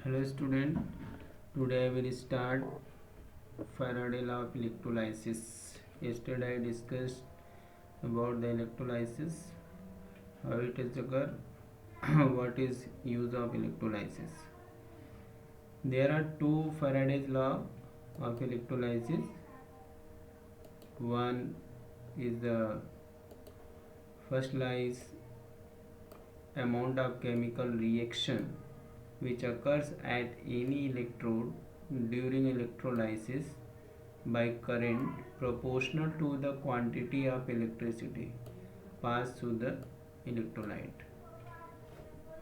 Hello student, today I will start Faraday law of electrolysis. Yesterday I discussed about the electrolysis, how it is occur, what is use of electrolysis. There are two Faraday's law of electrolysis. One is the first law is amount of chemical reaction which occurs at any electrode during electrolysis by current proportional to the quantity of electricity passed through the electrolyte.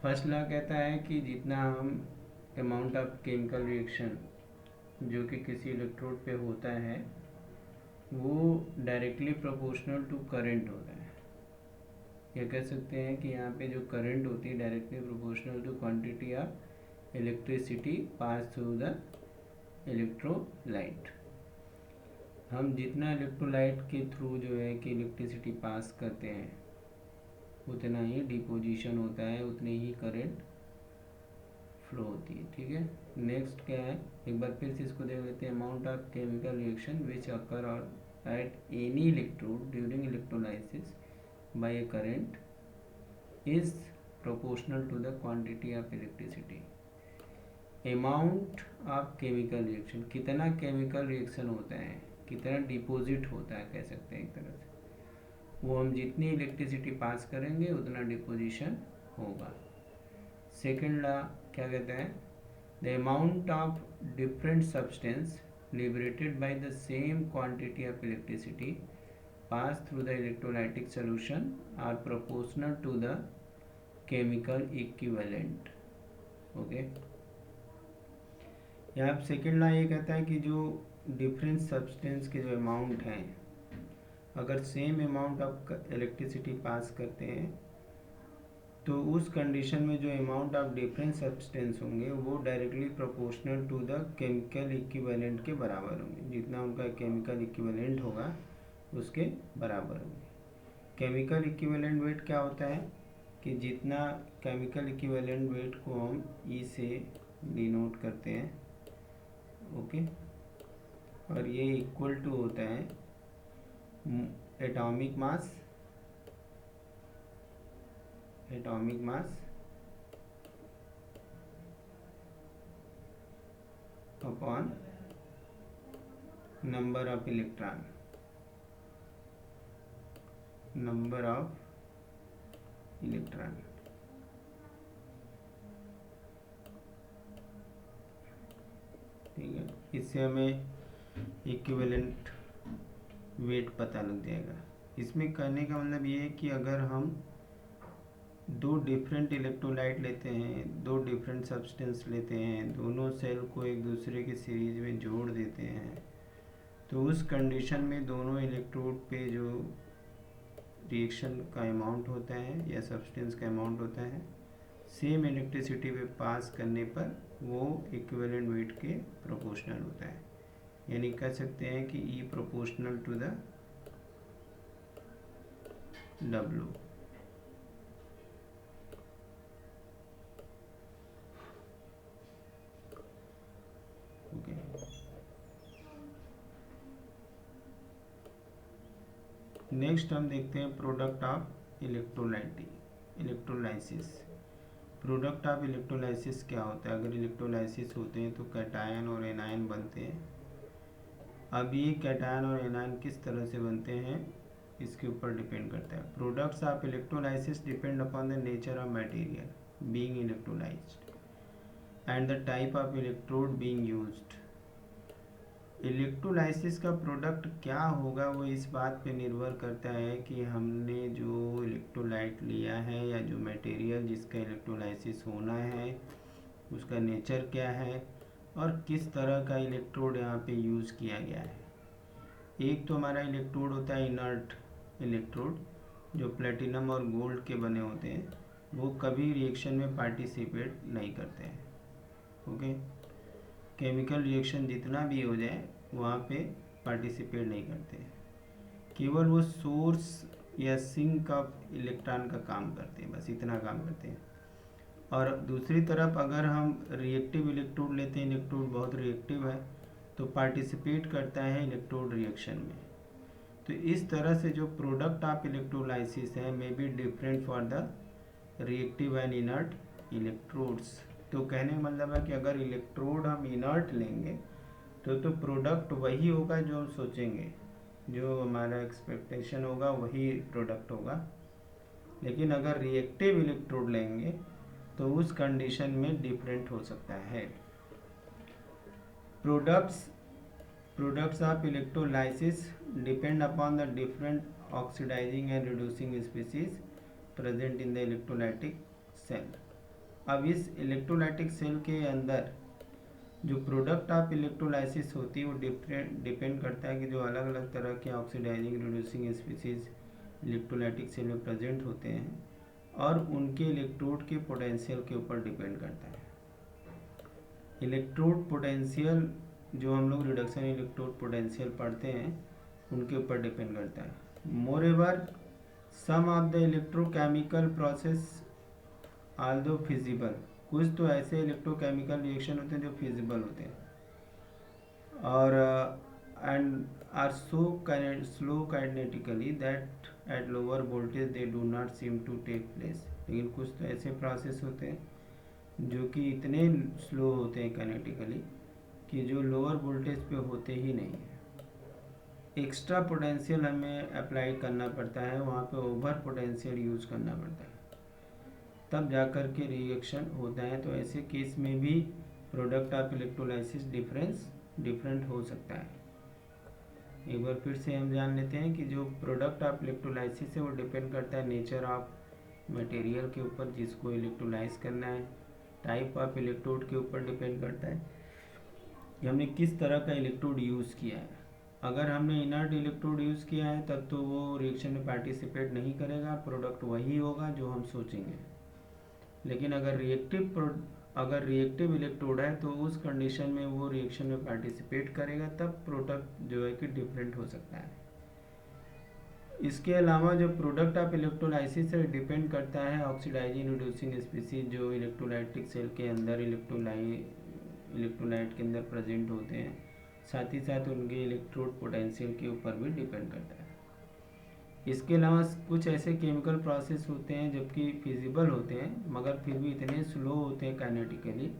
First law कहता है कि जितना हम amount of chemical reaction जो कि किसी electrode पे होता है वो डायरेक्टली प्रोपोर्शनल टू करंट होता है, या कह सकते हैं कि यहाँ पे जो करंट होती है directly proportional to quantity of electricity pass through the electrolyte. हम जितना इलेक्ट्रोलाइट के थ्रू जो है कि इलेक्ट्रिसिटी पास करते हैं उतना ही डिपोजिशन होता है, उतने ही करंट फ्लो होती है। ठीक है, नेक्स्ट क्या है, एक बार फिर से इसको देख लेते हैं। Amount of chemical reaction which occur at any electrode during electrolysis by a current is proportional to the quantity of electricity. Amount of chemical reaction, कितना केमिकल रिएक्शन होता है, कितना डिपॉजिट होता है, कह सकते हैं एक तरह से, वो हम जितनी इलेक्ट्रिसिटी पास करेंगे उतना डिपोजिशन होगा। सेकेंड लॉ क्या कहता है, the amount of different substance liberated by the same quantity of electricity pass through the electrolytic solution are proportional to the chemical equivalent. Okay, यहाँ सेकेंड लॉ ये कहता है कि जो डिफरेंट सब्सटेंस के जो अमाउंट हैं, अगर सेम अमाउंट ऑफ इलेक्ट्रिसिटी पास करते हैं तो उस कंडीशन में जो अमाउंट ऑफ डिफरेंट सब्सटेंस होंगे वो directly proportional to the chemical equivalent के बराबर होंगे। जितना उनका केमिकल इक्विवेलेंट होगा उसके बराबर होंगे। केमिकल इक्विवेलेंट वेट क्या होता है कि जितना केमिकल इक्विवेलेंट वेट को हम ई से डिनोट करते हैं, ओके, और ये इक्वल टू होता है atomic mass upon number of electron, ठीक है। इससे हमें इक्विवेलेंट वेट पता लग जाएगा। इसमें कहने का मतलब ये है कि अगर हम दो डिफरेंट इलेक्ट्रोलाइट लेते हैं, दो डिफरेंट सब्सटेंस लेते हैं, दोनों सेल को एक दूसरे के सीरीज में जोड़ देते हैं, तो उस कंडीशन में दोनों इलेक्ट्रोड पे जो रिएक्शन का अमाउंट होता है या सब्सटेंस का अमाउंट होता है, सेम इलेक्ट्रिसिटी पे पास करने पर वो इक्विवेलेंट वेट के प्रोपोर्शनल होता है। यानी कह सकते हैं कि E proportional to the W. Okay, next हम देखते हैं product of electrolysis. Product of electrolysis क्या होता है? अगर इलेक्ट्रोलाइसिस होते हैं तो कैटायन और एनायन बनते हैं। अब ये कैटायन और एनायन किस तरह से बनते हैं इसके ऊपर डिपेंड करता है। Products of electrolysis depend upon the nature of material being electrolysed and the type of electrode being used. Electrolysis का प्रोडक्ट क्या होगा वो इस बात पे निर्भर करता है कि हमने जो इलेक्ट्रोलाइट लिया है या जो मटेरियल जिसका इलेक्ट्रोलाइसिस होना है उसका नेचर क्या है और किस तरह का इलेक्ट्रोड यहाँ पे यूज़ किया गया है। एक तो हमारा इलेक्ट्रोड होता है इनर्ट इलेक्ट्रोड, जो प्लेटिनम और गोल्ड के बने होते हैं, वो कभी रिएक्शन में पार्टिसिपेट नहीं करते हैं। ओके, केमिकल रिएक्शन जितना भी हो जाए वहाँ पे पार्टिसिपेट नहीं करते हैं, केवल वो सोर्स या सिंक ऑफ इलेक्ट्रॉन का काम करते हैं, बस इतना काम करते हैं। और दूसरी तरफ अगर हम रिएक्टिव इलेक्ट्रोड लेते हैं, इलेक्ट्रोड बहुत रिएक्टिव है तो पार्टिसिपेट करता है इलेक्ट्रोड रिएक्शन में। तो इस तरह से जो प्रोडक्ट ऑफ इलेक्ट्रोलाइसिस है may be different for the reactive and inert electrodes. तो कहने का मतलब है कि अगर इलेक्ट्रोड हम इनर्ट लेंगे तो प्रोडक्ट वही होगा जो हम सोचेंगे, जो हमारा एक्सपेक्टेशन होगा वही प्रोडक्ट होगा। लेकिन अगर रिएक्टिव इलेक्ट्रोड लेंगे तो उस कंडीशन में डिफरेंट हो सकता है। Products of electrolysis depend upon the different oxidizing and reducing species present in the electrolytic cell। अब इस इलेक्ट्रोलाइटिक सेल के अंदर जो प्रोडक्ट ऑफ इलेक्ट्रोलाइसिस होती है वो डिपेंड करता है कि जो अलग अलग तरह के oxidising reducing species electrolytic cell में प्रेजेंट होते हैं और उनके इलेक्ट्रोड के पोटेंशियल के ऊपर डिपेंड करता है। इलेक्ट्रोड पोटेंशियल जो हम लोग रिडक्शन इलेक्ट्रोड पोटेंशियल पढ़ते हैं उनके ऊपर डिपेंड करता है। Moreover some of the electrochemical process although feasible, कुछ तो ऐसे इलेक्ट्रोकेमिकल रिएक्शन होते हैं जो फिजिबल होते हैं और and are so slow kinetically that at lower voltage they do not seem to take place. लेकिन कुछ तो ऐसे प्रोसेस होते हैं जो कि इतने स्लो होते हैं काइनेटिकली कि जो लोअर वोल्टेज पे होते ही नहीं है। एक्स्ट्रा पोटेंशियल हमें अप्लाई करना पड़ता है, वहाँ पे ओवर पोटेंशियल यूज़ करना पड़ता है, तब जाकर के रिएक्शन होता है। तो ऐसे केस में भी प्रोडक्ट ऑफ इलेक्ट्रोलाइसिस डिफरेंट हो सकता है। एक बार फिर से हम जान लेते हैं कि जो प्रोडक्ट ऑफ इलेक्ट्रोलाइसिस है वो डिपेंड करता है नेचर ऑफ मटेरियल के ऊपर जिसको इलेक्ट्रोलाइज करना है, टाइप ऑफ इलेक्ट्रोड के ऊपर डिपेंड करता है कि हमने किस तरह का इलेक्ट्रोड यूज़ किया है। अगर हमने इनर्ट इलेक्ट्रोड यूज़ किया है तब तो वो रिएक्शन में पार्टिसिपेट नहीं करेगा, प्रोडक्ट वही होगा जो हम सोचेंगे। लेकिन अगर रिएक्टिव इलेक्ट्रोड है तो उस कंडीशन में वो रिएक्शन में पार्टिसिपेट करेगा, तब प्रोडक्ट जो है कि डिफरेंट हो सकता है। इसके अलावा जो प्रोडक्ट ऑफ इलेक्ट्रोलाइसिस से डिपेंड करता है ऑक्सीडाइजिंग रिड्यूसिंग स्पीसीज जो इलेक्ट्रोलाइटिक सेल के अंदर इलेक्ट्रोलाइट के अंदर प्रेजेंट होते हैं, साथ ही साथ उनके इलेक्ट्रोड पोटेंशियल के ऊपर भी डिपेंड करता है। इसके अलावा कुछ ऐसे केमिकल प्रोसेस होते हैं जबकि फिजिबल होते हैं मगर फिर भी इतने स्लो होते हैं काइनेटिकली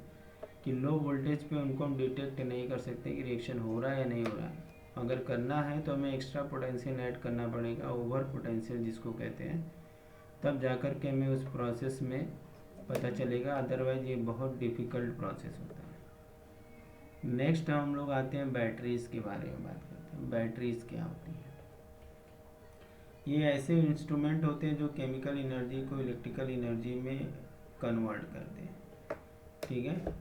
कि लो वोल्टेज पे उनको हम डिटेक्ट नहीं कर सकते कि रिएक्शन हो रहा है या नहीं हो रहा है। अगर करना है तो हमें एक्स्ट्रा पोटेंशियल ऐड करना पड़ेगा, ओवर पोटेंशियल जिसको कहते हैं, तब जाकर के हमें उस प्रोसेस में पता चलेगा, अदरवाइज ये बहुत डिफ़िकल्ट प्रोसेस होता है। नेक्स्ट हम लोग आते हैं बैटरीज़ के बारे में बात करते हैं। बैटरीज़ क्या होती हैं? ये ऐसे इंस्ट्रूमेंट होते हैं जो केमिकल एनर्जी को इलेक्ट्रिकल एनर्जी में कन्वर्ट करते हैं, ठीक है।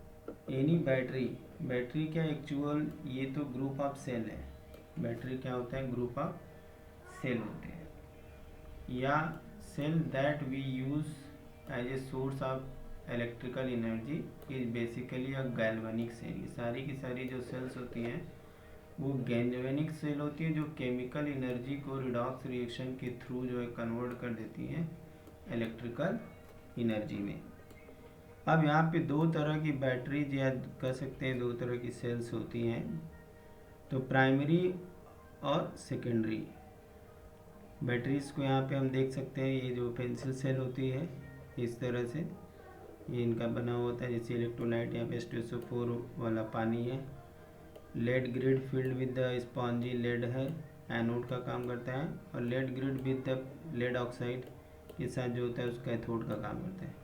एनी बैटरी क्या एक्चुअल ये तो ग्रुप ऑफ सेल है। बैटरी क्या होता है? ग्रुप ऑफ सेल होते हैं या cell that we use as a source of electrical energy is basically a galvanic cell. सारी की सारी जो सेल्स होती हैं वो गैल्वेनिक सेल होती है जो केमिकल एनर्जी को रिडॉक्स रिएक्शन के थ्रू जो है कन्वर्ट कर देती हैं इलेक्ट्रिकल एनर्जी में। अब यहाँ पे दो तरह की बैटरीज या कह सकते हैं दो तरह की सेल्स होती हैं, तो प्राइमरी और सेकेंडरी बैटरीज को यहाँ पे हम देख सकते हैं। ये जो पेंसिल सेल होती है इस तरह से ये इनका बना हुआ होता है, जैसे इलेक्ट्रोलाइट यहाँ पे H2SO4 वाला पानी है। Lead grid filled with the spongy lead है, एनोड का काम करता है, और lead grid with the lead oxide के साथ जो होता है उसका एथोड का काम करता है।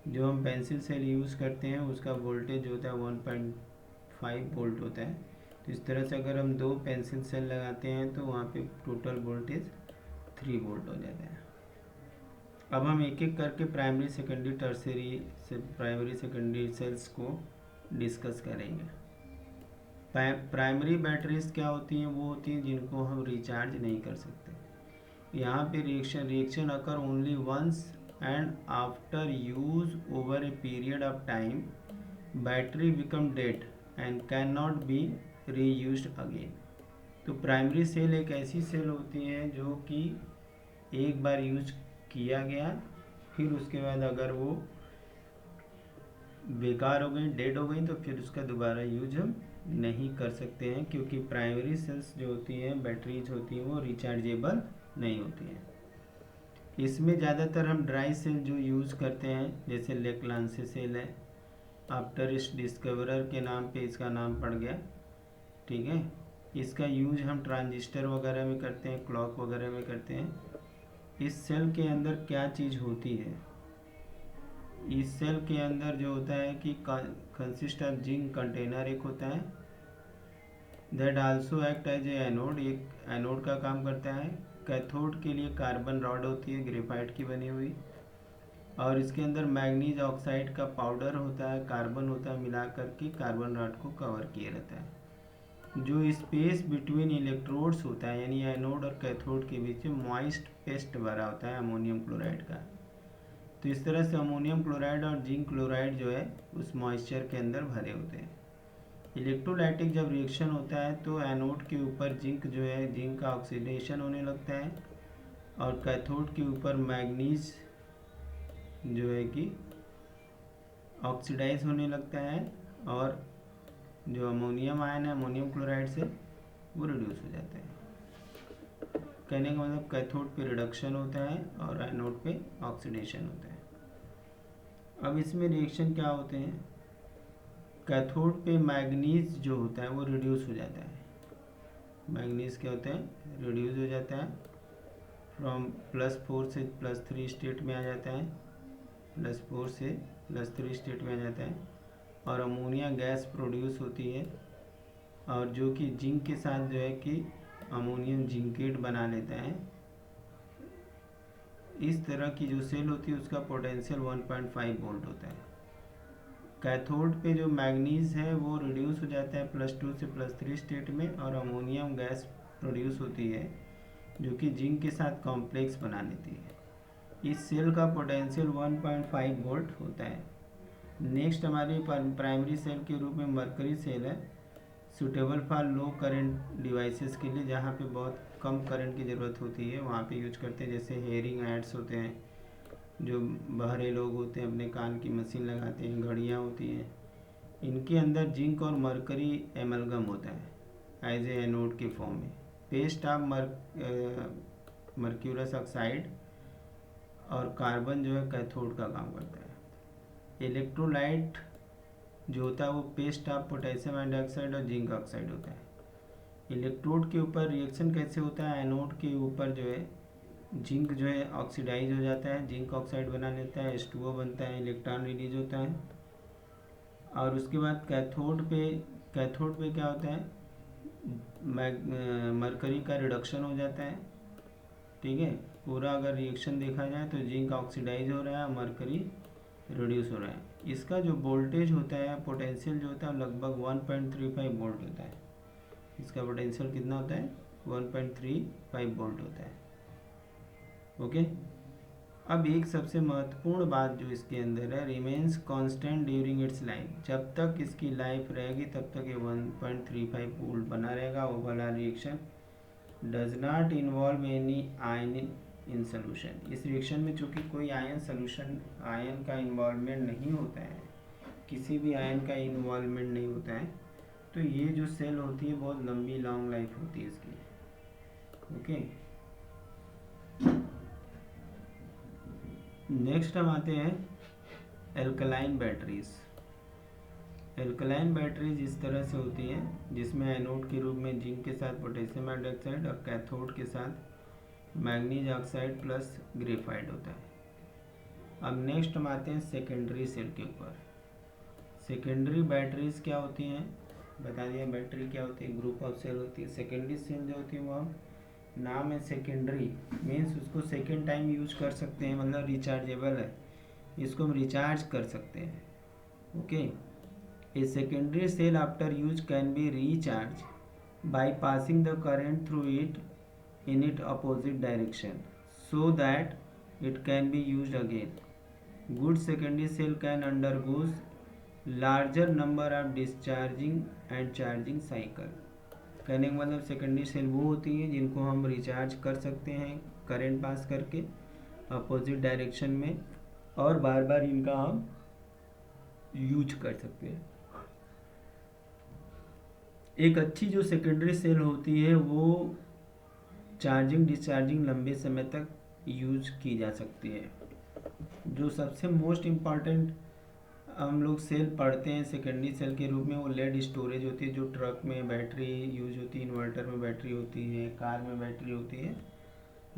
जो हम पेंसिल सेल यूज़ करते हैं उसका वोल्टेज जो होता है 1.5 वोल्ट होता है। तो इस तरह से अगर हम दो पेंसिल सेल लगाते हैं तो वहाँ पे टोटल वोल्टेज 3 वोल्ट हो जाता है। अब हम एक एक करके प्राइमरी सेकेंडरी टर्सरी से प्राइमरी सेकेंडरी सेल्स को डिस्कस करेंगे। प्राइमरी बैटरीज क्या होती हैं? वो होती हैं जिनको हम रिचार्ज नहीं कर सकते। यहाँ पे reaction occur only once and after use over a period of time battery become dead and can not be reused again. तो प्राइमरी सेल एक ऐसी सेल होती है जो कि एक बार यूज किया गया, फिर उसके बाद अगर वो बेकार हो गई, डेड हो गई, तो फिर उसका दोबारा यूज हम नहीं कर सकते हैं, क्योंकि प्राइमरी सेल्स जो होती हैं, बैटरीज होती हैं, वो रिचार्जेबल नहीं होती हैं। इसमें ज़्यादातर हम ड्राई सेल जो यूज़ करते हैं, जैसे लेक्लांसे सेल है, आफ्टर इस डिस्कवरर के नाम पे इसका नाम पड़ गया, ठीक है। इसका यूज हम ट्रांजिस्टर वगैरह में करते हैं, क्लॉक वगैरह में करते हैं। इस सेल के अंदर क्या चीज़ होती है, इस सेल के अंदर जो होता है कि कंसिस्ट ऑफ जिंक कंटेनर एक होता है, that also act as a anode, एक एनोड का काम करता है। कैथोड के लिए कार्बन रॉड होती है ग्रेफाइट की बनी हुई, और इसके अंदर मैग्नीज ऑक्साइड का पाउडर होता है, कार्बन होता है, मिला करके कार्बन रॉड को कवर किए रहता है। जो स्पेस बिटवीन इलेक्ट्रोड्स होता है, यानी एनोड और कैथोड के बीच में मॉइस्ट पेस्ट भरा होता है अमोनियम क्लोराइड का। तो इस तरह से अमोनियम क्लोराइड और जिंक क्लोराइड जो है उस मॉइस्चर के अंदर भरे होते हैं। इलेक्ट्रोलाइटिक जब रिएक्शन होता है तो एनोड के ऊपर जिंक जो है, जिंक का ऑक्सीडेशन होने लगता है, और कैथोड के ऊपर मैग्नीज जो है कि ऑक्सीडाइज होने लगता है, और जो अमोनियम आयन है अमोनियम क्लोराइड से वो रिड्यूस हो जाता है। कहने का मतलब कैथोड पे रिडक्शन होता है और एनोड पे ऑक्सीडेशन होता है। अब इसमें रिएक्शन क्या होते हैं, कैथोड पे मैग्नीज जो होता है वो रिड्यूस हो जाता है। मैग्नीज क्या होता है, रिड्यूस हो जाता है, फ्रॉम +4 से +3 स्टेट में आ जाता है, +4 से +3 स्टेट में आ जाता है, और अमोनिया गैस प्रोड्यूस होती है, और जो कि जिंक के साथ जो है कि अमोनियम जिंकेट बना लेता है। इस तरह की जो सेल होती है उसका पोटेंशियल 1.5 वोल्ट होता है। कैथोड पे जो मैग्नीज है वो रिड्यूस हो जाता है +2 से +3 स्टेट में, और अमोनियम गैस प्रोड्यूस होती है जो कि जिंक के साथ कॉम्प्लेक्स बना लेती है। इस सेल का पोटेंशियल 1.5 वोल्ट होता है। नेक्स्ट हमारी प्राइमरी सेल के रूप में मरकरी सेल है, suitable for low current devices के लिए, जहाँ पे बहुत कम करंट की ज़रूरत होती है वहाँ पे यूज करते हैं। जैसे हेयरिंग एड्स होते हैं, जो बहरे लोग होते हैं अपने कान की मशीन लगाते हैं, घड़ियाँ होती हैं, इनके अंदर जिंक और मरकरी एमलगम होता है एज ए एनोड के फॉर्म में। पेस्ट ऑफ मर्क्यूरस ऑक्साइड और कार्बन जो है कैथोड का काम करता है। इलेक्ट्रोलाइट जो होता है वो पेस्ट ऑफ पोटेशियम हाइड्रोक्साइड और जिंक ऑक्साइड होता है। इलेक्ट्रोड के ऊपर रिएक्शन कैसे होता है, एनोड के ऊपर जो है जिंक जो है ऑक्सीडाइज हो जाता है, जिंक ऑक्साइड बना लेता है, H2O बनता है, इलेक्ट्रॉन रिलीज होता है। और उसके बाद कैथोड पे क्या होता है, मरकरी का रिडक्शन हो जाता है, ठीक है। पूरा अगर रिएक्शन देखा जाए तो जिंक ऑक्सीडाइज हो रहा है, मरकरी रिड्यूस हो रहा है। इसका जो वोल्टेज होता है, पोटेंशियल जो होता है लगभग 1.35 वोल्ट होता है। इसका पोटेंशियल कितना होता है, 1.35 वोल्ट होता है, ओके। अब एक सबसे महत्वपूर्ण बात जो इसके अंदर है, remains constant during its life, जब तक इसकी लाइफ रहेगी तब तक ये 1.35 वोल्ट बना रहेगा। वो वाला reaction does not involve any ion in solution. इस रिएक्शन में चूँकि कोई आयन का इन्वॉल्वमेंट नहीं होता है, किसी भी आयन का इन्वॉल्वमेंट नहीं होता है, तो ये जो सेल होती है बहुत लंबी लॉन्ग लाइफ होती है इसकी, ओके। नेक्स्ट हम आते हैं एल्कलाइन बैटरीज। एल्कलाइन बैटरीज इस तरह से होती हैं जिसमें एनोड के रूप में जिंक के साथ पोटेशियम हाइड्रोक्साइड और कैथोड के साथ मैग्नीज ऑक्साइड प्लस ग्रेफाइट होता है। अब नेक्स्ट हम आते हैं सेकेंडरी सेल के ऊपर। सेकेंडरी बैटरीज क्या होती हैं, बता दिया बैटरी क्या होती है, ग्रुप ऑफ सेल होती है। सेकेंडरी सेल जो होती है वो हम, नाम है सेकेंडरी, मीन्स उसको सेकेंड टाइम यूज कर सकते हैं, मतलब रिचार्जेबल है, इसको हम रिचार्ज कर सकते हैं, okay. A secondary cell after use can be recharge by passing the current through it in its opposite direction so that it can be used again. Good secondary cell can undergoes larger number of discharging and charging cycle. कहने का मतलब secondary cell वो होती है जिनको हम recharge कर सकते हैं करंट पास करके अपोजिट डायरेक्शन में, और बार बार इनका हम यूज कर सकते हैं। एक अच्छी जो सेकेंडरी सेल होती है वो चार्जिंग डिस्चार्जिंग लंबे समय तक यूज की जा सकती है। जो सबसे मोस्ट इम्पॉर्टेंट हम लोग सेल पढ़ते हैं सेकेंडरी सेल के रूप में, वो लेड स्टोरेज होती है। जो ट्रक में बैटरी यूज होती है, इन्वर्टर में बैटरी होती है, कार में बैटरी होती है,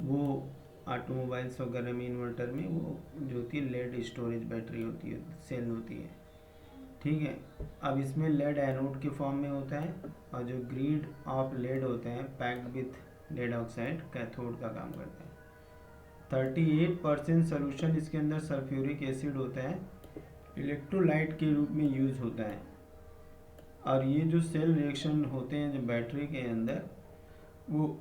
वो ऑटोमोबाइल्स वगैरह में इन्वर्टर में वो जो होती है लेड स्टोरेज बैटरी होती है, सेल होती है। ठीक है। अब इसमें लेड एनोड के फॉर्म में होता है, और जो ग्रिड ऑफ लेड होता है packed with lead oxide cathode का काम करता है। 38% सोल्यूशन इसके अंदर सल्फ्यूरिक एसिड होता है, इलेक्ट्रोलाइट के रूप में यूज होता है। और ये जो सेल रिएक्शन होते हैं जो बैटरी के अंदर, वो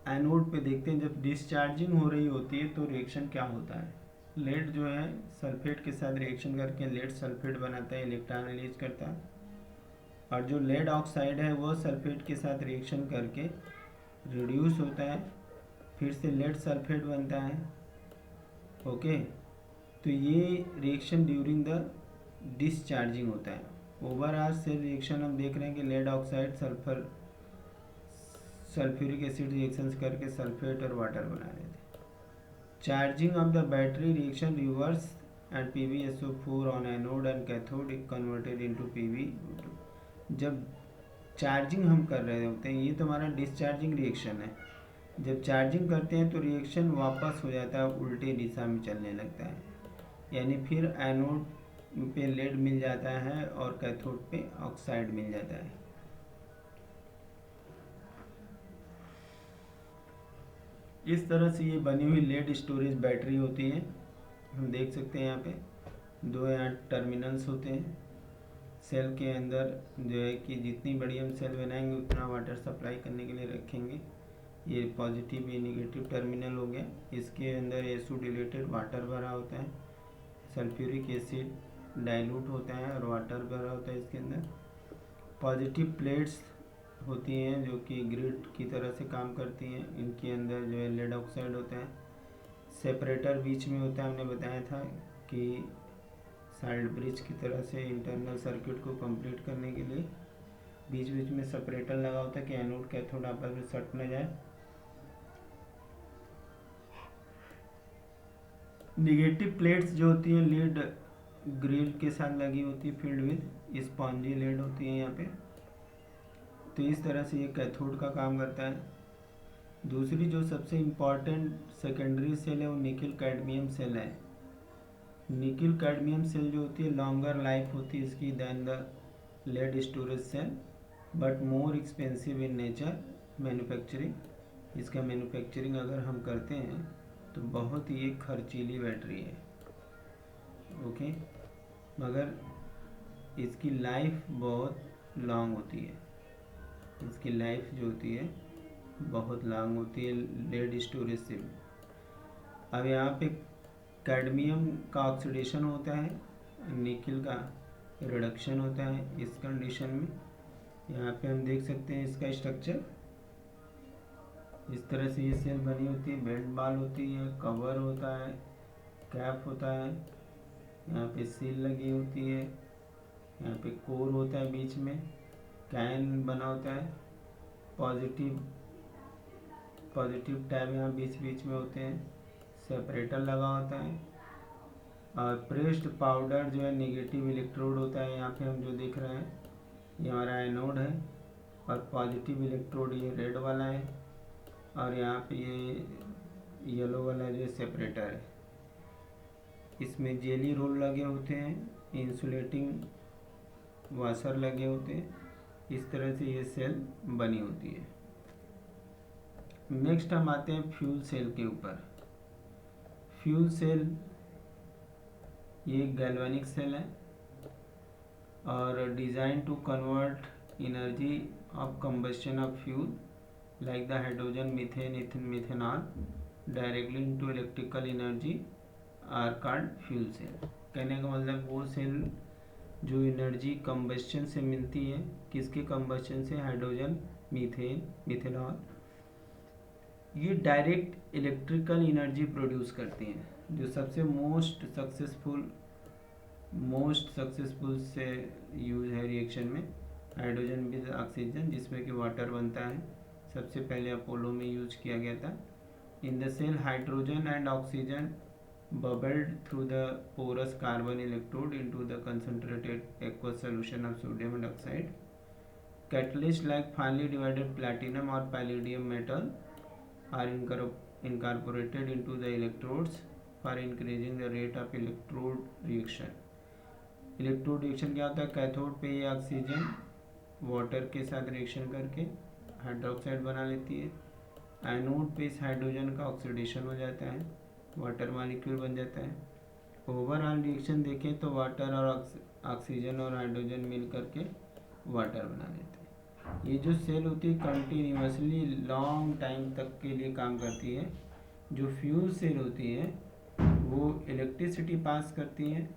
एनोड पे देखते हैं जब डिस्चार्जिंग हो रही होती है तो रिएक्शन क्या होता है। लेड जो है सल्फेट के साथ रिएक्शन करके लेड सल्फेट बनाता है, इलेक्ट्रॉन रिलीज करता है। और जो लेड ऑक्साइड है वो सल्फेट के साथ रिएक्शन करके रिड्यूस होता है, फिर से लेड सल्फेट बनता है। ओके, तो ये रिएक्शन ड्यूरिंग द डिस्चार्जिंग होता है। ओवरऑल सेल रिएक्शन हम देख रहे हैं कि lead oxide sulphuric acid reactions करके सल्फेट और वाटर बना रहे थे। Charging of the battery reaction reverse and PbSO4 on anode and cathode is converted into Pb2। जब चार्जिंग हम कर रहे होते हैं, ये तो हमारा डिस्चार्जिंग रिएक्शन है। जब चार्जिंग करते हैं तो रिएक्शन वापस हो जाता है, उल्टे दिशा में चलने लगता है, यानी फिर एनोड पे लेड मिल जाता है और कैथोड पे ऑक्साइड मिल जाता है। इस तरह से ये बनी हुई लेड स्टोरेज बैटरी होती है। हम देख सकते हैं यहाँ पे दो यहाँ टर्मिनल्स होते हैं। सेल के अंदर जो है कि जितनी बड़ी हम सेल बनाएंगे उतना वाटर सप्लाई करने के लिए रखेंगे। ये पॉजिटिव ये निगेटिव टर्मिनल हो गया। इसके अंदर एसोडिलेटेड वाटर भरा होता है, सल्फ्यूरिक एसिड डाइल्यूट होता है और वाटर भरा होता है इसके अंदर। पॉजिटिव प्लेट्स होती हैं जो कि ग्रिड की तरह से काम करती हैं। इनके अंदर जो है लेड ऑक्साइड होता है। सेपरेटर बीच में होता है, हमने बताया था कि साइड ब्रिज की तरह से इंटरनल सर्किट को कंप्लीट करने के लिए बीच बीच में सेपरेटर लगा होता है कि एनोड कैथोड आपस में सट न जाए। निगेटिव प्लेट्स जो होती हैं लीड ग्रिल के साथ लगी होती है, फील्ड विद स्पॉन्जी लेड होती है यहाँ पे। तो इस तरह से ये कैथोड का काम करता है। दूसरी जो सबसे इम्पॉर्टेंट सेकेंडरी सेल है वो निकिल कैडमियम सेल है। निकिल कैडमियम सेल जो होती है लॉन्गर लाइफ होती है इसकी than the lead storage cell, but more expensive in nature manufacturing. इसका मैन्युफैक्चरिंग अगर हम करते हैं तो बहुत ही एक खर्चीली बैटरी है। ओके, मगर इसकी लाइफ बहुत लॉन्ग होती है। इसकी लाइफ जो होती है बहुत लॉन्ग होती है लेड स्टोरेज से भी। अब यहाँ पे कैडमियम का ऑक्सीडेशन होता है, निकिल का रिडक्शन होता है। इस कंडीशन में यहाँ पे हम देख सकते हैं इसका स्ट्रक्चर। इस तरह से ये सेल बनी होती है, बेल्ट बाल होती है, कवर होता है, कैप होता है, यहाँ पे सील लगी होती है, यहाँ पे कोर होता है, बीच में कैन बना होता है, पॉजिटिव टैब यहाँ बीच बीच में होते हैं, सेपरेटर लगा होता है, और प्रेस्ड पाउडर जो है नेगेटिव इलेक्ट्रोड होता है। यहाँ पे हम जो देख रहे हैं ये हमारा एनोड है, और पॉजिटिव इलेक्ट्रोड ये रेड वाला है, और यहाँ पे ये येलो वाला जो सेपरेटर है। इसमें जेली रोल लगे होते हैं, इंसुलेटिंग वाशर लगे होते हैं। इस तरह से ये सेल बनी होती है। नेक्स्ट हम आते हैं फ्यूल सेल के ऊपर। फ्यूल सेल ये गैल्वेनिक सेल है और design to convert energy of combustion of fuel like the hydrogen methane methanol directly into electrical energy are called fuel cell. कहने का मतलब वो सेल जो एनर्जी कंबस्शन से मिलती है, किसके कंबस्शन से, हाइड्रोजन मीथेन मिथेनॉल, ये डायरेक्ट इलेक्ट्रिकल एनर्जी प्रोड्यूस करती हैं। जो सबसे मोस्ट सक्सेसफुल मोस्ट सक्सेसफुल से यूज है रिएक्शन में हाइड्रोजन विद ऑक्सीजन, जिसमें कि वाटर बनता है। सबसे पहले अपोलो में यूज किया गया था। In the cell hydrogen and oxygen bubbled through the porous carbon electrode into the concentrated aqueous solution of sodium dioxide. Catalysts like finely divided platinum or palladium metal are incorporated into the electrodes for increasing the rate of electrode reaction. Electrode reaction क्या होता है? Cathode पे ये oxygen water के साथ reaction करके hydroxide बना लेती है। एनोड पे इस हाइड्रोजन का ऑक्सीडेशन हो जाता है, वाटर मॉलिक्यूल बन जाता है। ओवरऑल रिएक्शन देखें तो वाटर और ऑक्सीजन और हाइड्रोजन मिल करके वाटर बना लेते हैं। ये जो सेल होती है कंटिन्यूसली लॉन्ग टाइम तक के लिए काम करती है। जो फ्यूल सेल होती है वो इलेक्ट्रिसिटी पास करती है।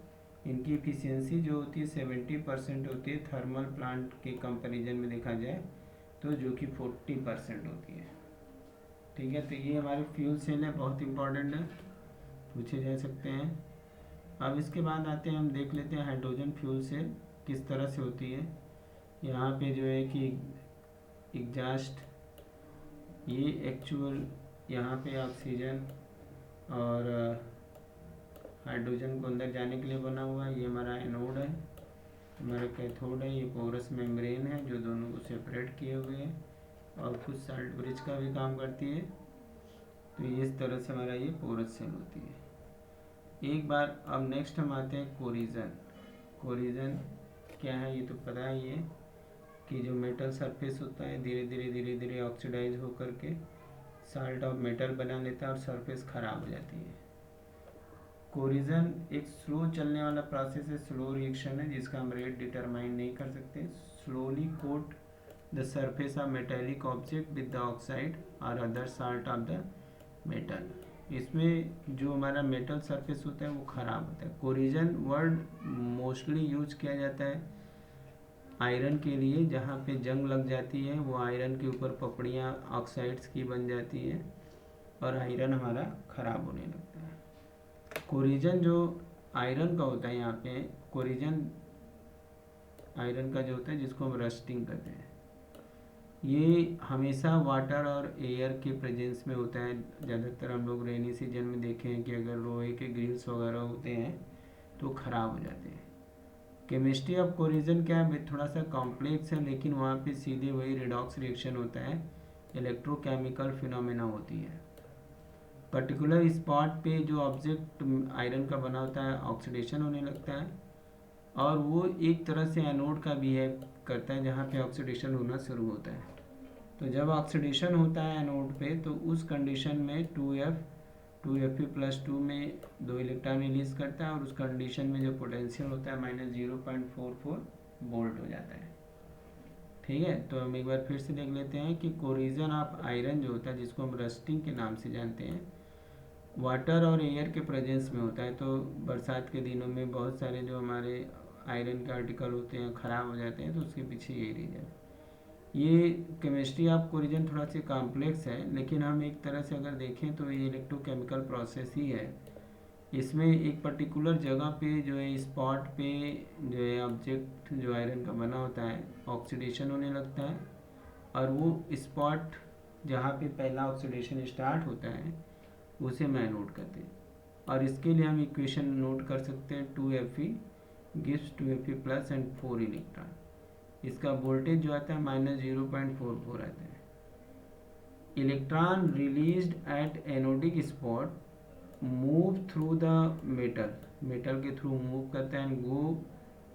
इनकी एफिशिएंसी जो होती है 70% होती है, थर्मल प्लांट के कंपैरिजन में देखा जाए तो, जो कि 40% होती है। ठीक है, तो ये हमारे फ्यूल सेल है, बहुत इंपॉर्टेंट है, पूछे जा सकते हैं। अब इसके बाद आते हैं, हम देख लेते हैं हाइड्रोजन फ्यूल सेल किस तरह से होती है। यहाँ पे जो है कि एग्जॉस्ट, ये एक्चुअल यहाँ पे ऑक्सीजन और हाइड्रोजन को अंदर जाने के लिए बना हुआ है। ये हमारा एनोड है, हमारा कैथोड है, ये पोरस मेम्ब्रेन है जो दोनों को सेपरेट किए हुए हैं और कुछ साल्ट ब्रिज का भी काम करती है। तो ये इस तरह से हमारा ये पोरस सेल होती है। एक बार अब नेक्स्ट हम आते हैं कोरिजन। कोरिजन क्या है ये तो पता ही है कि जो मेटल सरफेस होता है धीरे धीरे ऑक्सीडाइज होकर के साल्ट ऑफ मेटल बना लेता है और सरफेस खराब हो जाती है। कोरिजन एक स्लो चलने वाला प्रोसेस है, स्लो रिएक्शन है जिसका हम रेट डिटरमाइन नहीं कर सकते। Slowly coat the surface of metallic object with the oxide और other salt of the metal. इसमें जो हमारा मेटल सरफेस होता है वो खराब होता है। कोरिजन वर्ड मोस्टली यूज किया जाता है आयरन के लिए, जहाँ पे जंग लग जाती है वो आयरन के ऊपर पपड़ियाँ ऑक्साइड्स की बन जाती है और आयरन हमारा खराब होने लगता है। कोरिजन जो आयरन का होता है, यहाँ पे कोरिजन आयरन का जो होता है जिसको हम रस्टिंग कहते हैं, ये हमेशा वाटर और एयर के प्रेजेंस में होता है। ज़्यादातर हम लोग रेनी सीजन में देखे हैं कि अगर लोहे के ग्रिल्स वगैरह होते हैं तो ख़राब हो जाते हैं। केमिस्ट्री ऑफ कोरिजन क्या है, थोड़ा सा कॉम्प्लेक्स है, लेकिन वहाँ पे सीधे वही रिडॉक्स रिएक्शन होता है, इलेक्ट्रोकेमिकल फिनोमेना होती है। पर्टिकुलर स्पॉट पे जो ऑब्जेक्ट आयरन का बना होता है ऑक्सीडेशन होने लगता है और वो एक तरह से एनोड का बिहेव करता है जहाँ पे ऑक्सीडेशन होना शुरू होता है। तो जब ऑक्सीडेशन होता है एनोड पे तो उस कंडीशन में 2Fe+2 में 2 इलेक्ट्रॉन रिलीज करता है और उस कंडीशन में जो पोटेंशियल होता है -0.44 वोल्ट हो जाता है। ठीक है, तो हम एक बार फिर से देख लेते हैं कि कोरिजन ऑफ आयरन जो होता है जिसको हम रस्टिंग के नाम से जानते हैं, वाटर और एयर के प्रेजेंस में होता है। तो बरसात के दिनों में बहुत सारे जो हमारे आयरन के आर्टिकल होते हैं ख़राब हो जाते हैं, तो उसके पीछे यही रीज़न। ये केमिस्ट्री ऑफ कोरिजन थोड़ा सा कॉम्प्लेक्स है, लेकिन हम एक तरह से अगर देखें तो ये इलेक्ट्रोकेमिकल प्रोसेस ही है। इसमें एक पर्टिकुलर जगह पे जो है स्पॉट पे जो है ऑब्जेक्ट जो आयरन का बना होता है ऑक्सीडेशन होने लगता है और वो स्पॉट जहाँ पे पहला ऑक्सीडेशन स्टार्ट होता है उसे हम एनोड कहते हैं। और इसके लिए हम इक्वेशन नोट कर सकते हैं 2Fe gives 2Fe+ and 4 electron. इसका वोल्टेज जो आता है -0.44 आता है। Electron released at anodic spot move through the metal के थ्रू मूव करता है and go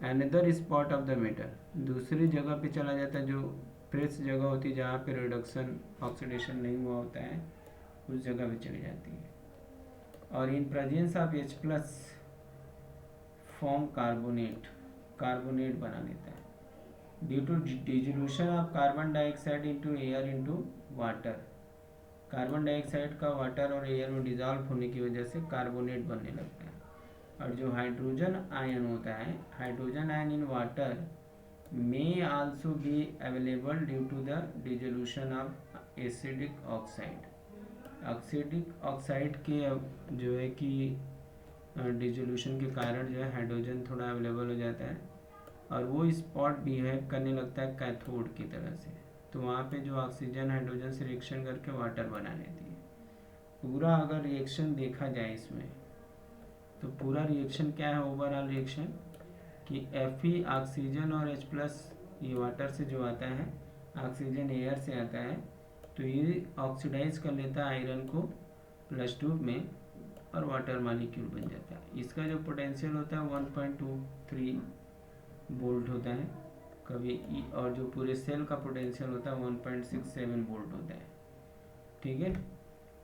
another spot of the metal, दूसरी जगह पे चला जाता है जो फ्रेश जगह होती है जहाँ पे रिडक्शन ऑक्सीडेशन नहीं हुआ होता है, उस जगह पे चली जाती है। और in presence of H+ form carbonate बना लेता है due to dissolution of carbon dioxide into air into water. Carbon dioxide का वाटर और एयर में डिजॉल्व होने की वजह से कार्बोनेट बनने लगता है। और जो हाइड्रोजन आयन होता है, hydrogen ion in water may also be available due to the dissolution of acidic oxide. Acidic oxide के जो है कि डिसोल्यूशन के कारण जो है हाइड्रोजन थोड़ा अवेलेबल हो जाता है और वो स्पॉट बिहेव करने लगता है कैथोड की तरह से। तो वहाँ पे जो ऑक्सीजन हाइड्रोजन से रिएक्शन करके वाटर बना लेती है। पूरा अगर रिएक्शन देखा जाए इसमें, तो पूरा रिएक्शन क्या है, ओवरऑल रिएक्शन कि Fe ऑक्सीजन और H+ ये वाटर से जो आता है, ऑक्सीजन एयर से आता है, तो ये ऑक्सीडाइज कर लेता है आयरन को +2 में और वाटर मॉलिक्यूल बन जाता है। इसका जो पोटेंशियल होता है 1.23 वोल्ट होता है कभी, और जो पूरे सेल का पोटेंशियल होता है 1.67 वोल्ट होता है। ठीक है,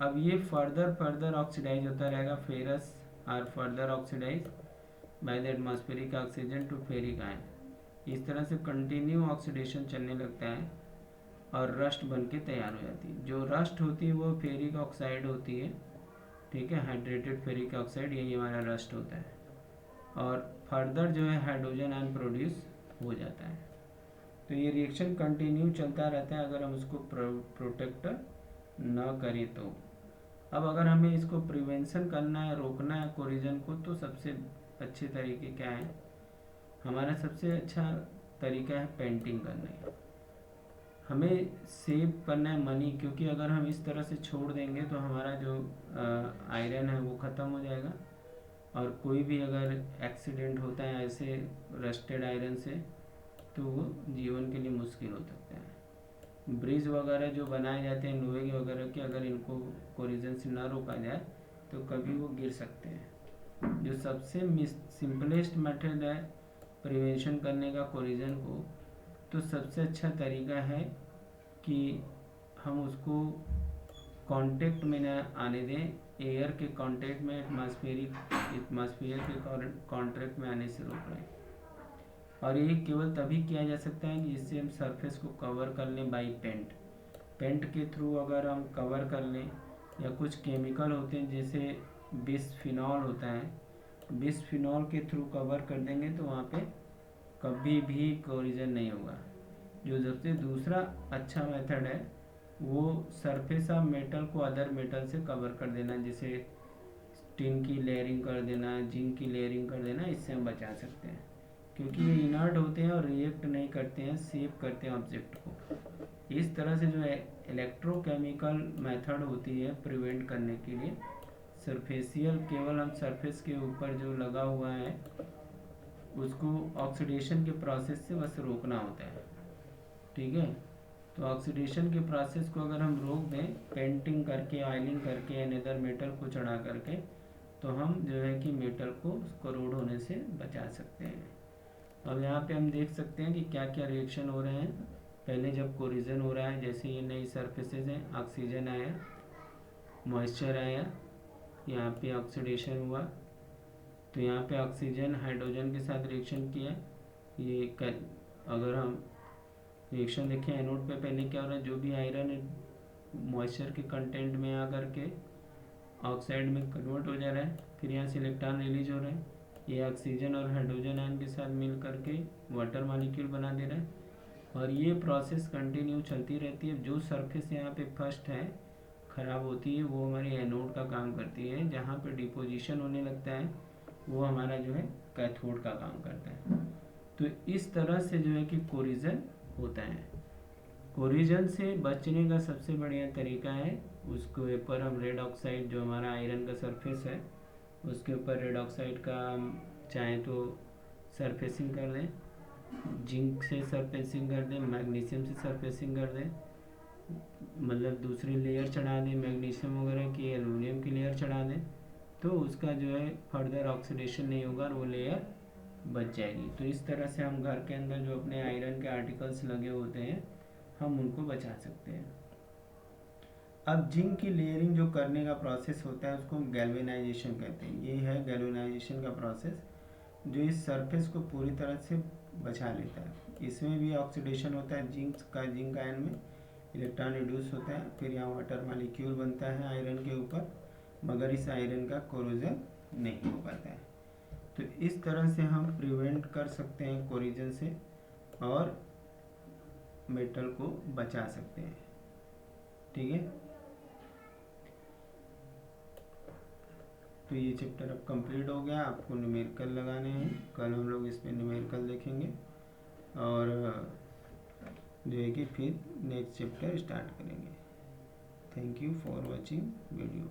अब ये फर्दर ऑक्सीडाइज होता रहेगा। Ferrous are further oxidise by the atmospheric oxygen to ferric ion. इस तरह से कंटिन्यू ऑक्सीडेशन चलने लगता है और रस्ट बन के तैयार हो जाती है। जो रस्ट होती है वो फेरिक ऑक्साइड होती है। ठीक है, हाइड्रेटेड फेरिक ऑक्साइड, यही हमारा रस्ट होता है। और फर्दर जो है हाइड्रोजन आयन प्रोड्यूस हो जाता है। तो ये रिएक्शन कंटिन्यू चलता रहता है अगर हम उसको प्रोटेक्ट न करें तो। अब अगर हमें इसको प्रिवेंशन करना है, रोकना है कोरिजन को, तो सबसे अच्छे तरीके क्या है, हमारा सबसे अच्छा तरीका है पेंटिंग करना है। हमें सेव करना है मनी, क्योंकि अगर हम इस तरह से छोड़ देंगे तो हमारा जो आयरन है वो ख़त्म हो जाएगा और कोई भी अगर एक्सीडेंट होता है ऐसे रस्टेड आयरन से तो वो जीवन के लिए मुश्किल हो सकता है। ब्रिज वगैरह जो बनाए जाते हैं लोहे के वगैरह के, अगर इनको कोरिजन से ना रोका जाए तो कभी वो गिर सकते हैं। जो सबसे सिंपलेस्ट मेथड है प्रिवेंशन करने का कोरिजन को, तो सबसे अच्छा तरीका है कि हम उसको कांटेक्ट में न आने दें, एयर के कांटेक्ट में, एटमॉस्फेयर के कांटेक्ट में आने से रोक लें। और ये केवल तभी किया जा सकता है कि जिससे हम सरफेस को कवर कर लें बाई पेंट के थ्रू। अगर हम कवर कर लें, या कुछ केमिकल होते हैं जैसे बिस्फिनॉल होता है, बिस्फिनॉल के थ्रू कवर कर देंगे तो वहाँ पे कभी भी कोरिजन नहीं होगा। जो सबसे दूसरा अच्छा मेथड है वो सरफेस ऑफ मेटल को अदर मेटल से कवर कर देना, जैसे टिन की लेयरिंग कर देना, जिंक की लेयरिंग कर देना। इससे हम बचा सकते हैं, क्योंकि ये इनर्ट होते हैं और रिएक्ट नहीं करते हैं, सेव करते हैं ऑब्जेक्ट को। इस तरह से जो है इलेक्ट्रोकेमिकल मेथड होती है प्रिवेंट करने के लिए, सरफेसियल, केवल हम सरफेस के ऊपर जो लगा हुआ है उसको ऑक्सीडेशन के प्रोसेस से बस रोकना होता है। ठीक है, तो ऑक्सीडेशन के प्रोसेस को अगर हम रोक दें पेंटिंग करके, ऑयलिंग करके, अनदर मेटल को चढ़ा करके, तो हम जो है कि मेटल को करोड होने से बचा सकते हैं। अब यहाँ पे हम देख सकते हैं कि क्या क्या रिएक्शन हो रहे हैं। पहले जब कोरिजन हो रहा है, जैसे ये नई सरफेसेस हैं, ऑक्सीजन आया, मॉइस्चर आया, यहाँ पे ऑक्सीडेशन हुआ, तो यहाँ पे ऑक्सीजन हाइड्रोजन के साथ रिएक्शन किया। ये अगर हम रिएक्शन देखें एनोड पे, पहले क्या हो रहा है, जो भी आयरन मॉइस्चर के कंटेंट में आकर के ऑक्साइड में कन्वर्ट हो जा रहा है, फिर यहाँ से इलेक्ट्रॉन रिलीज हो रहे हैं, ये ऑक्सीजन और हाइड्रोजन आयन के साथ मिल करके वाटर मॉलिक्यूल बना दे रहा है। और ये प्रोसेस कंटिन्यू चलती रहती है। जो सरफेस यहाँ पे फर्स्ट है ख़राब होती है वो हमारी एनोड का काम करती है, जहाँ पे डिपोजिशन होने लगता है वो हमारा जो है कैथोड का काम करता है। तो इस तरह से जो है कि कोरिजन होता है। कोरिजन से बचने का सबसे बढ़िया तरीका है, उसके ऊपर हम रेड ऑक्साइड, जो हमारा आयरन का सरफेस है उसके ऊपर रेड ऑक्साइड का हम चाहें तो सरफेसिंग कर दें, जिंक से सरफेसिंग कर दें, मैग्नीशियम से सरफेसिंग कर दें, मतलब दूसरी लेयर चढ़ा दें मैग्नीशियम वगैरह की, एल्युमिनियम की लेयर चढ़ा दें, तो उसका जो है फर्दर ऑक्सीडेशन नहीं होगा और वो लेयर बच जाएगी। तो इस तरह से हम घर के अंदर जो अपने आयरन के आर्टिकल्स लगे होते हैं हम उनको बचा सकते हैं। अब जिंक की लेयरिंग जो करने का प्रोसेस होता है उसको गैल्वेनाइजेशन कहते हैं। ये है गैल्वेनाइजेशन का प्रोसेस जो इस सरफेस को पूरी तरह से बचा लेता है। इसमें भी ऑक्सीडेशन होता है, जिंक आयन में इलेक्ट्रॉन रिड्यूस होता है, फिर यहाँ वाटर मॉलिक्यूल बनता है आयरन के ऊपर, मगर इस आयरन का कोरोजन नहीं हो पाता है। तो इस तरह से हम प्रिवेंट कर सकते हैं कोरिजन से और मेटल को बचा सकते हैं। ठीक है, तो ये चैप्टर अब कंप्लीट हो गया। आपको न्यूमेरिकल लगाने हैं, कल हम लोग इस पर न्यूमेरिकल देखेंगे और जो है कि फिर नेक्स्ट चैप्टर स्टार्ट करेंगे। Thank you for watching video.